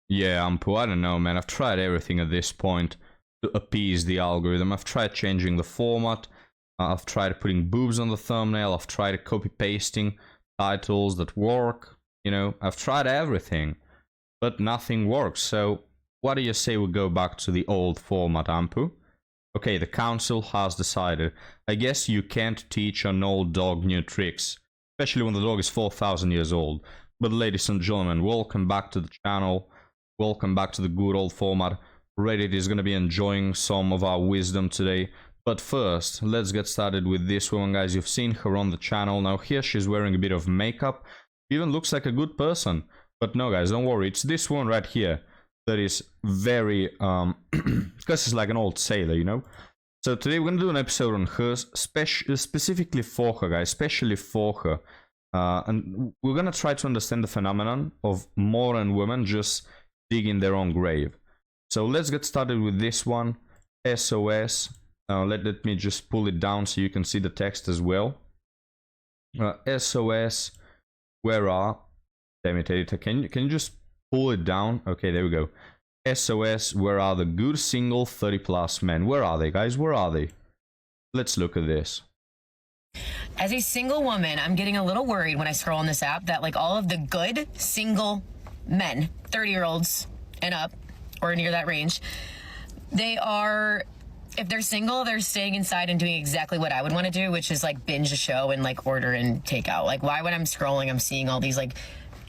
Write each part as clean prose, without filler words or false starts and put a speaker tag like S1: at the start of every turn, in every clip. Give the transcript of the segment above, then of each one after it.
S1: Yeah, Ampu, I don't know, man. I've tried everything at this point to appease the algorithm. I've tried changing the format. I've tried putting boobs on the thumbnail. I've tried copy-pasting titles that work. You know, I've tried everything, but nothing works. So what do you say we go back to the old format, Ampu? Okay, the council has decided. I guess you can't teach an old dog new tricks, especially when the dog is 4,000 years old. But ladies and gentlemen, welcome back to the channel. Welcome back to the good old format. Reddit is going to be enjoying some of our wisdom today. But first, let's get started with this woman, guys. You've seen her on the channel. Now here she's wearing a bit of makeup. Even looks like a good person. But no, guys, don't worry. It's this one right here that is very, because it's like an old sailor, you know? So today we're going to do an episode on her, specifically for her, guys. Especially for her. And we're going to try to understand the phenomenon of modern women just digging their own grave. So let's get started with this one. SOS. Let me just pull it down so you can see the text as well. SOS. Where are... Damn it, editor. Can you just pull it down? Okay, there we go. SOS. Where are the good single 30+ men? Where are they, guys? Where are they? Let's look at this.
S2: As a single woman, I'm getting a little worried when I scroll on this app that like all of the good single men, 30-year-olds and up, or near that range, they are, if they're single, they're staying inside and doing exactly what I would want to do, which is like binge a show and like order and take out. Like, why when I'm scrolling, I'm seeing all these like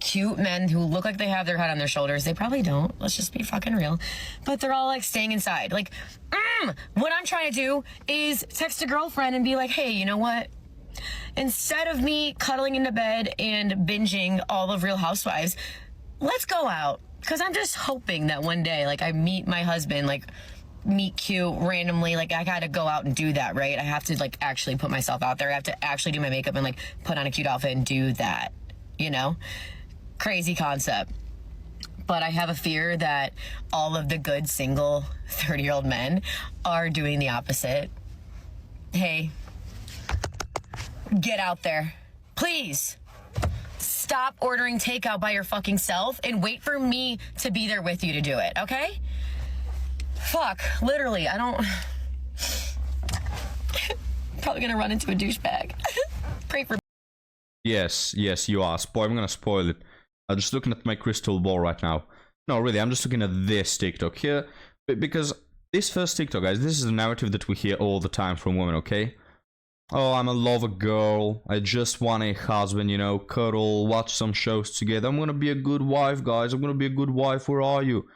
S2: cute men who look like they have their head on their shoulders. They probably don't. Let's just be fucking real. But they're all like staying inside. Like, what I'm trying to do is text a girlfriend and be like, hey, you know what? Instead of me cuddling into bed and binging all of Real Housewives, let's go out. Because I'm just hoping that one day, like, I meet my husband, like, meet cute randomly. Like, I gotta go out and do that, right? I have to, like, actually put myself out there. I have to actually do my makeup and, like, put on a cute outfit and do that, you know? Crazy concept. But I have a fear that all of the good single 30-year-old men are doing the opposite. Hey, get out there. Please. Stop ordering takeout by your fucking self and wait for me to be there with you to do it, okay? Fuck, literally, I don't... Probably gonna run into a douchebag. Pray for...
S1: Yes, you are. I'm gonna spoil it. I'm just looking at my crystal ball right now. No, really, I'm just looking at this TikTok here. Because this first TikTok, guys, this is a narrative that we hear all the time from women, okay? Oh, I'm a lover girl. I just want a husband, you know, cuddle, watch some shows together. I'm gonna be a good wife, guys. I'm gonna be a good wife. Where are you?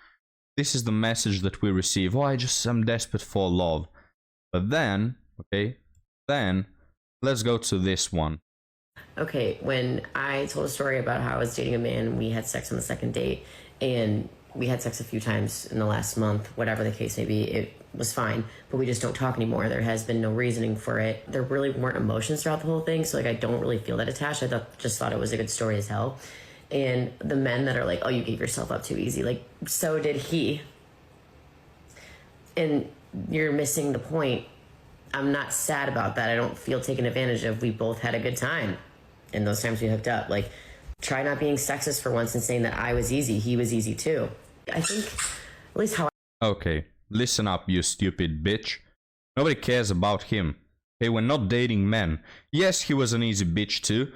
S1: This is the message that we receive. Oh, I'm desperate for love. But then, okay, let's go to this one.
S3: Okay, when I told a story about how I was dating a man, we had sex on the second date, and we had sex a few times in the last month, whatever the case may be, it was fine, but we just don't talk anymore. There has been no reasoning for it. There really weren't emotions throughout the whole thing, so like I don't really feel that attached. I just thought it was a good story as hell. And the men that are like, oh, you gave yourself up too easy, like, so did he. And you're missing the point. I'm not sad about that. I don't feel taken advantage of. We both had a good time. And those times we hooked up. Like, try not being sexist for once and saying that I was easy. He was easy too. I think, at least how
S1: Okay, listen up, you stupid bitch. Nobody cares about him. Hey, we're not dating men. Yes, he was an easy bitch too.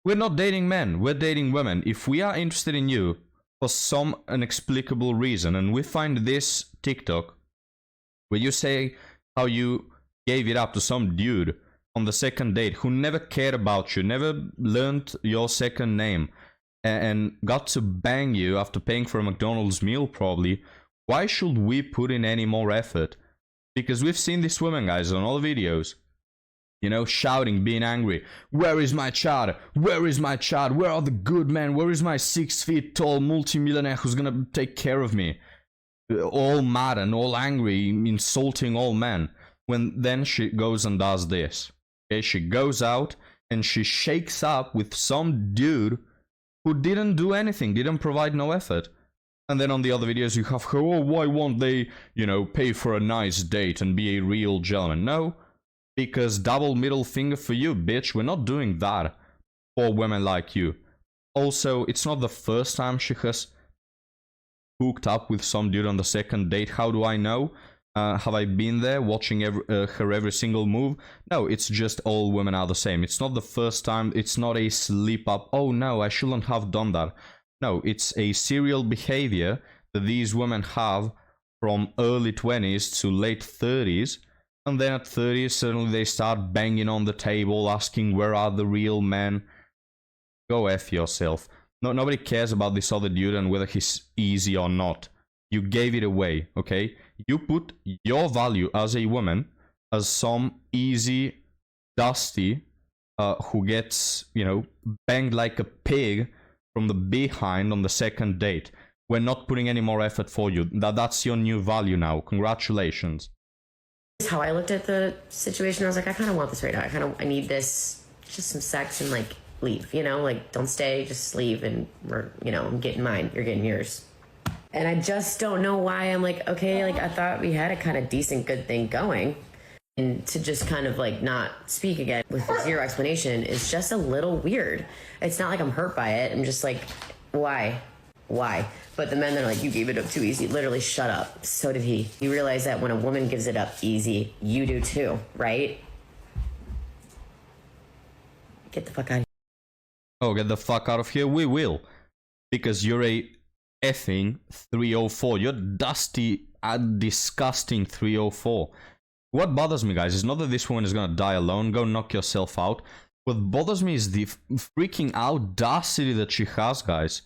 S1: We're not dating men, we're dating women. If we are interested in you for some inexplicable reason, and we find this TikTok where you say how you gave it up to some dude on the second date who never cared about you, never learned your second name, and got to bang you after paying for a McDonald's meal probably, why should we put in any more effort? Because we've seen these women, guys, on all videos, you know, shouting, being angry. Where is my child? Where is my child? Where are the good men? Where is my 6 feet tall multimillionaire who's gonna take care of me? All mad and all angry, insulting all men. When then she goes and does this. Okay, she goes out and she shakes up with some dude who didn't do anything, didn't provide no effort. And then on the other videos you have her, oh, why won't they, you know, pay for a nice date and be a real gentleman? No, because double middle finger for you, bitch. We're not doing that for women like you. Also, it's not the first time she has hooked up with some dude on the second date. How do I know? Have I been there watching her every single move? No, it's just all women are the same. It's not the first time. It's not a slip up. Oh no, I shouldn't have done that. No, it's a serial behavior that these women have from early 20s to late 30s. And then at 30s, suddenly they start banging on the table, asking where are the real men. Go F yourself. No, nobody cares about this other dude and whether he's easy or not. You gave it away, okay? You put your value as a woman as some easy, dusty, who gets, you know, banged like a pig from the behind on the second date. We're not putting any more effort for you. That's your new value now. Congratulations.
S3: How I looked at the situation, I was like, I kind of want this right now. I need this, just some sex and like leave, you know, like don't stay, just leave and I'm getting mine, you're getting yours. And I just don't know why I'm like, okay, like I thought we had a kind of decent, good thing going. And to just kind of like not speak again with zero explanation is just a little weird. It's not like I'm hurt by it. I'm just like, why? But the men that are like, you gave it up too easy. Literally, shut up. So did he. You realize that when a woman gives it up easy, you do too, right? Get the fuck out of here.
S1: Oh, get the fuck out of here. We will. Because you're a effing 304. You're dusty, disgusting 304. What bothers me, guys, is not that this woman is gonna die alone. Go knock yourself out. What bothers me is the freaking audacity that she has, guys.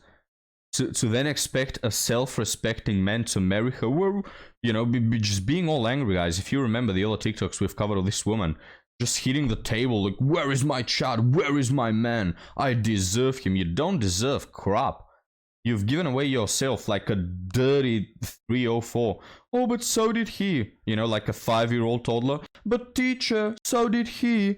S1: To then expect a self-respecting man to marry her. Well, you know, just being all angry, guys. If you remember the other TikToks we've covered of this woman, just hitting the table like, where is my child? Where is my man? I deserve him. You don't deserve crap. You've given away yourself like a dirty 304. Oh, but so did he. You know, like a 5-year-old toddler. But teacher, so did he.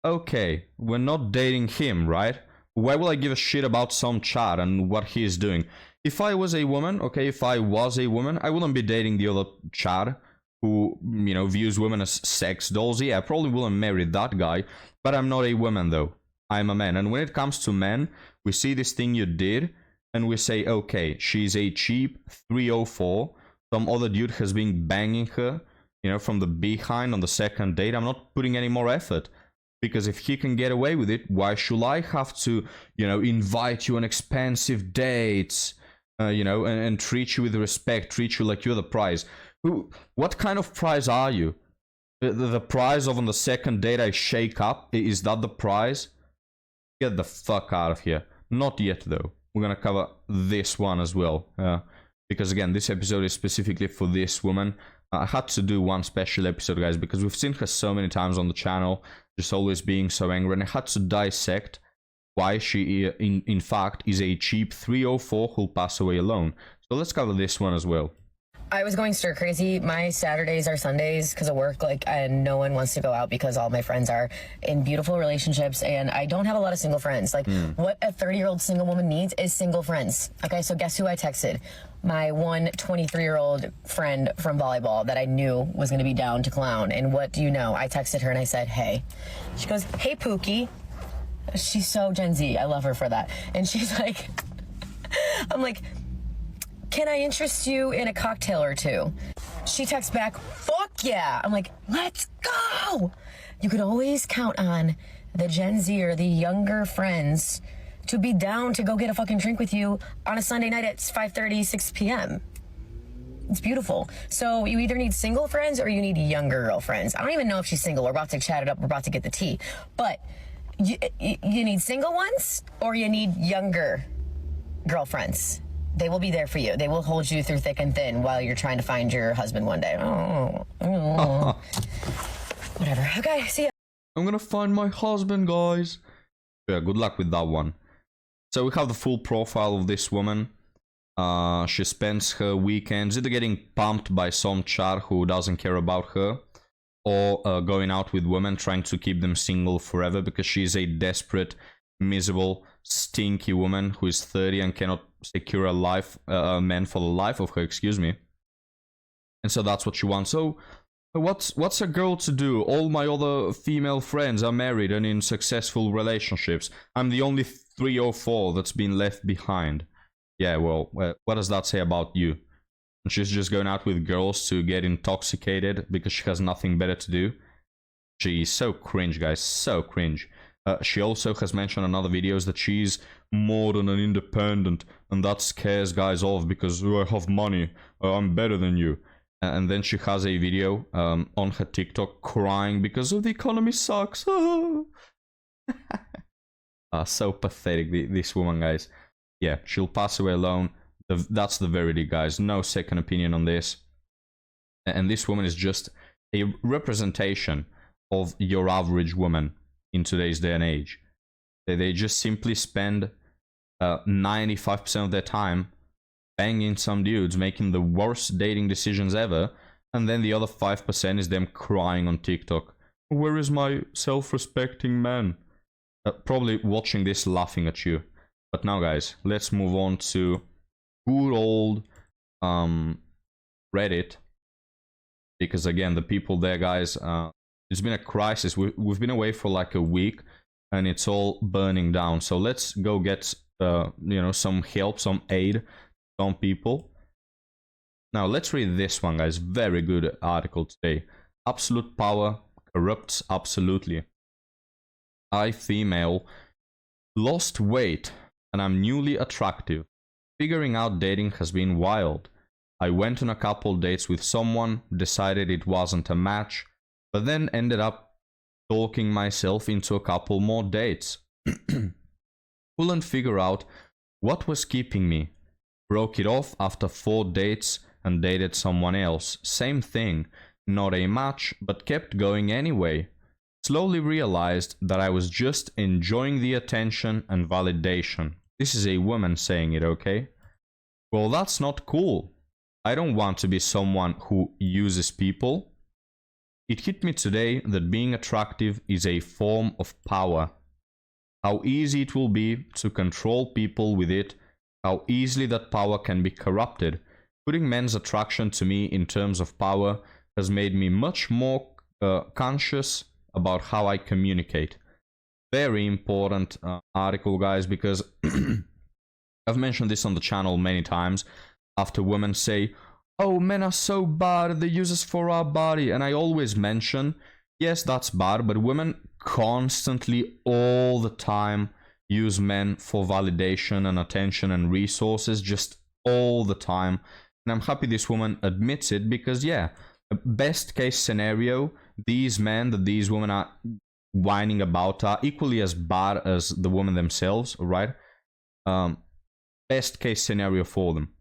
S1: Okay, we're not dating him, right? Why will I give a shit about some chat and what he is doing? If I was a woman, okay, if I was a woman, I wouldn't be dating the other chat who, you know, views women as sex dolls. Yeah, I probably wouldn't marry that guy, but I'm not a woman though. I'm a man. And when it comes to men, we see this thing you did and we say, okay, she's a cheap 304. Some other dude has been banging her, you know, from the behind on the second date. I'm not putting any more effort. Because if he can get away with it, why should I have to, you know, invite you on expensive dates, you know, and treat you with respect, treat you like you're the prize? What kind of prize are you? The prize of on the second date I shake up? Is that the prize? Get the fuck out of here. Not yet, though. We're going to cover this one as well. Because, again, this episode is specifically for this woman. I had to do one special episode, guys, because we've seen her so many times on the channel, just always being so angry, and I had to dissect why she, in fact, is a cheap 304 who'll pass away alone. So let's cover this one as well.
S2: I was going stir crazy. My Saturdays are Sundays because of work, like, and no one wants to go out because all my friends are in beautiful relationships, and I don't have a lot of single friends. Like, what a 30-year-old single woman needs is single friends. Okay, so guess who I texted? My one 23-year-old friend from volleyball that I knew was going to be down to clown. And what do you know? I texted her and I said, hey. She goes, hey, Pookie. She's so Gen Z. I love her for that. And she's like, I'm like, can I interest you in a cocktail or two? She texts back, fuck yeah. I'm like, let's go. You can always count on the Gen Z or the younger friends to be down to go get a fucking drink with you on a Sunday night at 5:30, 6 p.m. It's beautiful. So you either need single friends or you need younger girlfriends. I don't even know if she's single. We're about to chat it up. We're about to get the tea. But you need single ones or you need younger girlfriends. They will be there for you. They will hold you through thick and thin while you're trying to find your husband one day. Whatever. Okay, see ya.
S1: I'm gonna find my husband, guys. Yeah, good luck with that one. So we have the full profile of this woman. She spends her weekends either getting pumped by some chat who doesn't care about her, or going out with women, trying to keep them single forever because she's a desperate, miserable, stinky woman who is 30 and cannot secure a man for the life of her, excuse me. And so that's what she wants. So what's a girl to do? All my other female friends are married and in successful relationships. I'm the only 304 that's been left behind. Yeah, well, what does that say about you? She's just going out with girls to get intoxicated because she has nothing better to do. She's so cringe, guys, so cringe. She also has mentioned in other videos that she's modern and independent, and that scares guys off because, oh, I have money, I'm better than you. And then she has a video on her TikTok crying because the economy sucks. So pathetic, this woman, guys. Yeah, she'll pass away alone. That's the verdict, guys. No second opinion on this. And this woman is just a representation of your average woman in today's day and age. They just simply spend 95% of their time banging some dudes, making the worst dating decisions ever, and then the other 5% is them crying on TikTok. Where is my self-respecting man? Probably watching this laughing at you. But now, guys, let's move on to good old Reddit. Because again, the people there, guys, it's been a crisis. We've been away for like a week, and it's all burning down. So let's go get some help, some aid, some people. Now let's read this one, guys. Very good article today. Absolute power corrupts absolutely. I, female, lost weight and I'm newly attractive. Figuring out dating has been wild. I went on a couple dates with someone, decided it wasn't a match, but then ended up talking myself into a couple more dates. Couldn't figure out what was keeping me. Broke it off after 4 dates and dated someone else. Same thing, not a match, but kept going anyway. Slowly realized that I was just enjoying the attention and validation. This is a woman saying it, okay? Well, that's not cool. I don't want to be someone who uses people. It hit me today that being attractive is a form of power. How easy it will be to control people with it, how easily that power can be corrupted. Putting men's attraction to me in terms of power has made me much more conscious about how I communicate. Very important article, guys, because I've mentioned this on the channel many times. After women say, oh, men are so bad, they use us for our body. And I always mention, yes, that's bad, but women constantly, all the time, use men for validation and attention and resources, just all the time. And I'm happy this woman admits it because, yeah, best case scenario, these men that these women are whining about are equally as bad as the women themselves, right? Best case scenario for them.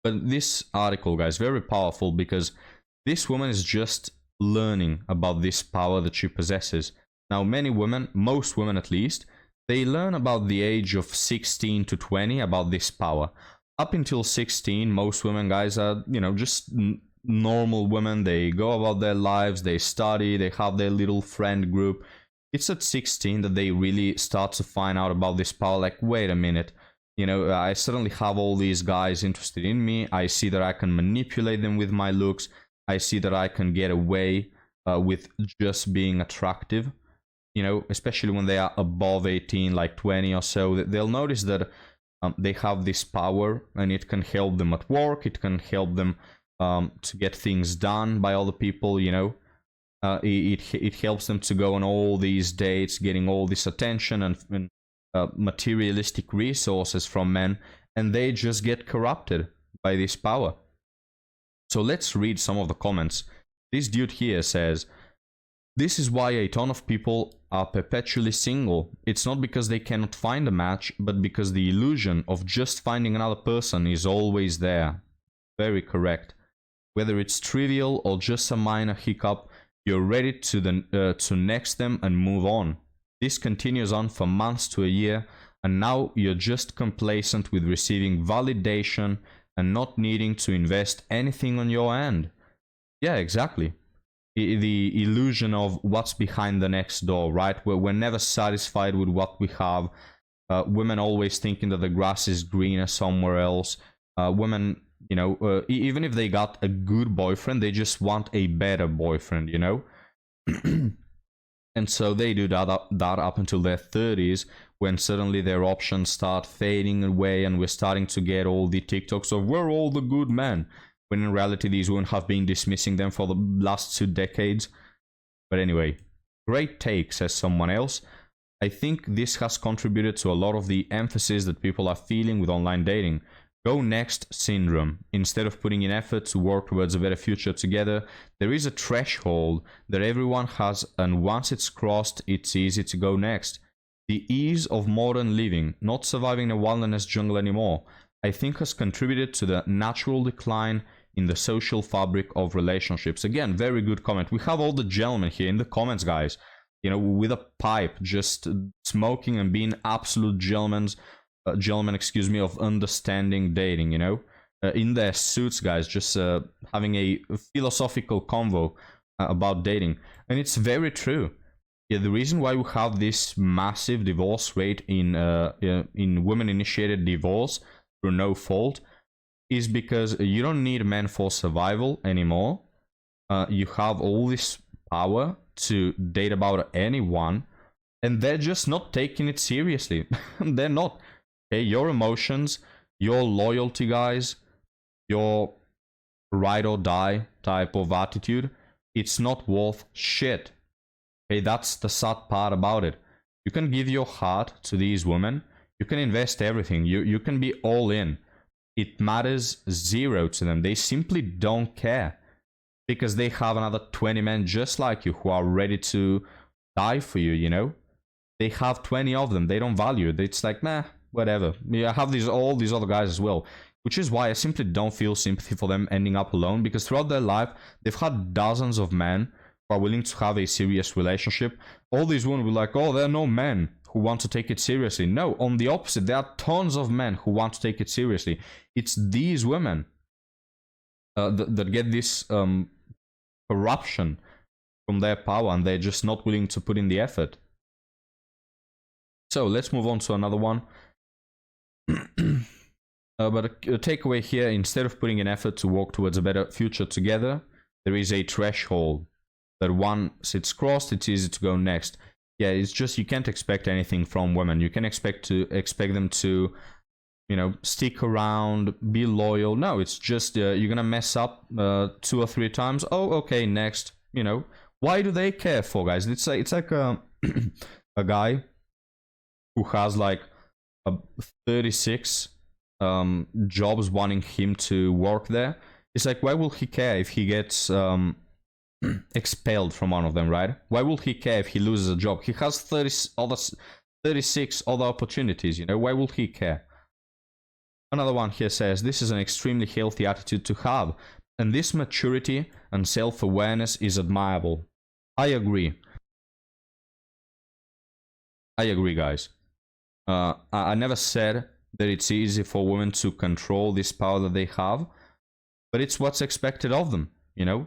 S1: But this article, guys, very powerful because this woman is just learning about this power that she possesses. Now, many women, most women at least, they learn about the age of 16 to 20 about this power. Up until 16, most women, guys, are, just normal women. They go about their lives, they study, they have their little friend group. It's at 16 that they really start to find out about this power. Like, wait a minute, I suddenly have all these guys interested in me. I see that I can manipulate them with my looks. I see that I can get away with just being attractive. Especially when they are above 18, like 20 or so, they'll notice that they have this power, and it can help them at work. It can help them to get things done by other people. It helps them to go on all these dates, getting all this attention and materialistic resources from men, and they just get corrupted by this power. So let's read some of the comments. This dude here says, this is why a ton of people are perpetually single. It's not because they cannot find a match, but because the illusion of just finding another person is always there. Very correct. Whether it's trivial or just a minor hiccup, you're ready to next them and move on. This continues on for months to a year, and now you're just complacent with receiving validation and not needing to invest anything on your end. Yeah, exactly. The illusion of what's behind the next door, right? We're never satisfied with what we have. Women always thinking that the grass is greener somewhere else. Women, even if they got a good boyfriend, they just want a better boyfriend, And so they do that up until their 30s, when suddenly their options start fading away and we're starting to get all the TikToks of we're all the good men, when in reality these women have been dismissing them for the last 2 decades. But anyway, great take, says someone else. I think this has contributed to a lot of the emphasis that people are feeling with online dating. Go next syndrome. Instead of putting in effort to work towards a better future together, there is a threshold that everyone has, and once it's crossed, it's easy to go next. The ease of modern living, not surviving a wilderness jungle anymore, I think has contributed to the natural decline in the social fabric of relationships. Again, very good comment. We have all the gentlemen here in the comments, guys, you know, with a pipe, just smoking and being absolute gentlemen, of understanding dating, you know, in their suits, guys, just having a philosophical convo about dating. And it's very true. Yeah, the reason why we have this massive divorce rate in women-initiated divorce through no fault is because you don't need men for survival anymore. You have all this power to date about anyone, and they're just not taking it seriously. They're not. Okay, your emotions, your loyalty, guys, your ride or die type of attitude, it's not worth shit. Okay, that's the sad part about it. You can give your heart to these women. You can invest everything. You can be all in. It matters zero to them. They simply don't care because they have another 20 men just like you who are ready to die for you, you know? They have 20 of them. They don't value it. It's like, nah, whatever. I have all these other guys as well, which is why I simply don't feel sympathy for them ending up alone, because throughout their life, they've had dozens of men who are willing to have a serious relationship. All these women will be like, oh, there are no men who want to take it seriously. No, on the opposite, there are tons of men who want to take it seriously. It's these women that get this corruption from their power, and they're just not willing to put in the effort. So let's move on to another one. But a takeaway here, instead of putting an effort to work towards a better future together, there is a threshold that once it's crossed, it's easy to go next. Yeah, it's just you can't expect anything from women. You can expect them to, you know, stick around, be loyal. No, it's just you're gonna mess up 2 or 3 times. Oh, okay, next. You know, why do they care for, guys? It's like a guy who has like 36 jobs wanting him to work there. It's like, why will he care if he gets expelled from one of them, right? Why will he care if he loses a job? He has 36 other opportunities, you know? Why will he care? Another one here says, this is an extremely healthy attitude to have, and this maturity and self-awareness is admirable. I agree. Guys. I never said that it's easy for women to control this power that they have, but it's what's expected of them, you know?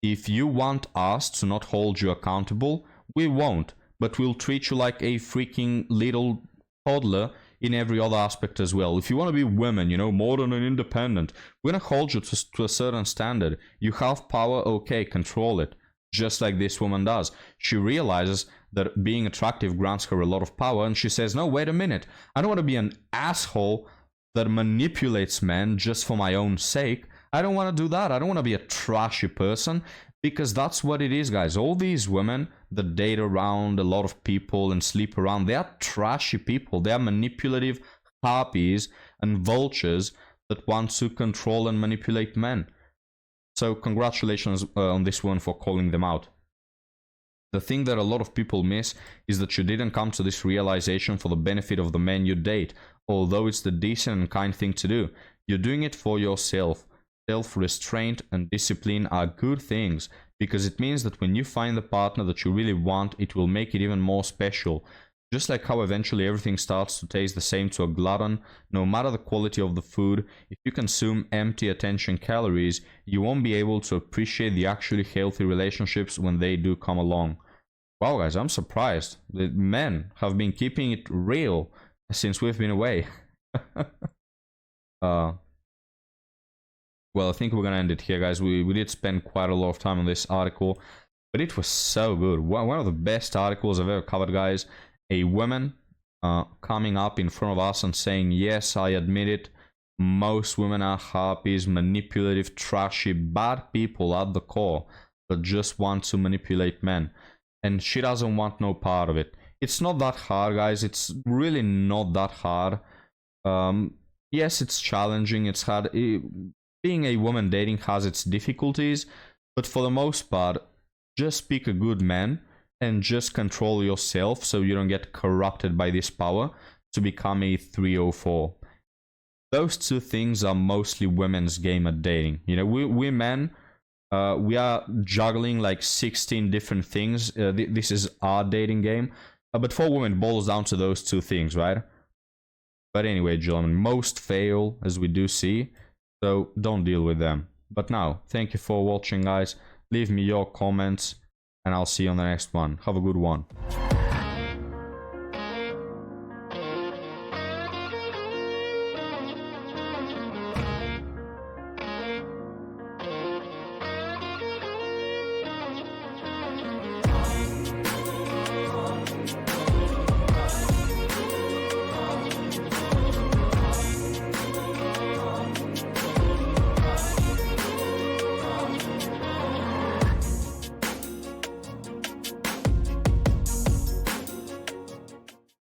S1: If you want us to not hold you accountable, we won't, but we'll treat you like a freaking little toddler in every other aspect as well. If you want to be women, you know, modern and independent, we're going to hold you to a certain standard. You have power, okay, control it. Just like this woman does. She realizes that being attractive grants her a lot of power, and she says, no, wait a minute. I don't want to be an asshole that manipulates men just for my own sake. I don't want to do that. I don't want to be a trashy person, because that's what it is, guys. All these women that date around a lot of people and sleep around, they are trashy people. They are manipulative harpies and vultures that want to control and manipulate men. So congratulations on this one for calling them out. The thing that a lot of people miss is that you didn't come to this realization for the benefit of the men you date, although it's the decent and kind thing to do. You're doing it for yourself. Self-restraint and discipline are good things, because it means that when you find the partner that you really want, it will make it even more special. Just like how eventually everything starts to taste the same to a glutton, no matter the quality of the food, if you consume empty attention calories, you won't be able to appreciate the actually healthy relationships when they do come along. Wow, guys, I'm surprised. The men have been keeping it real since we've been away. Well, I think we're going to end it here, guys. We did spend quite a lot of time on this article, but it was so good. One of the best articles I've ever covered, guys. A woman coming up in front of us and saying, yes, I admit it, most women are harpies, manipulative, trashy, bad people at the core that just want to manipulate men. And she doesn't want no part of it. It's not that hard, guys. It's really not that hard. Yes, it's challenging. It's hard. Being a woman dating has its difficulties, but for the most part, just pick a good man and just control yourself so you don't get corrupted by this power to become a 304. Those two things are mostly women's game at dating. You know, we men, we are juggling like 16 different things. This is our dating game. But for women, it boils down to those two things, right? But anyway, gentlemen, most fail, as we do see. So don't deal with them. But now, thank you for watching, guys. Leave me your comments, and I'll see you on the next one. Have a good one.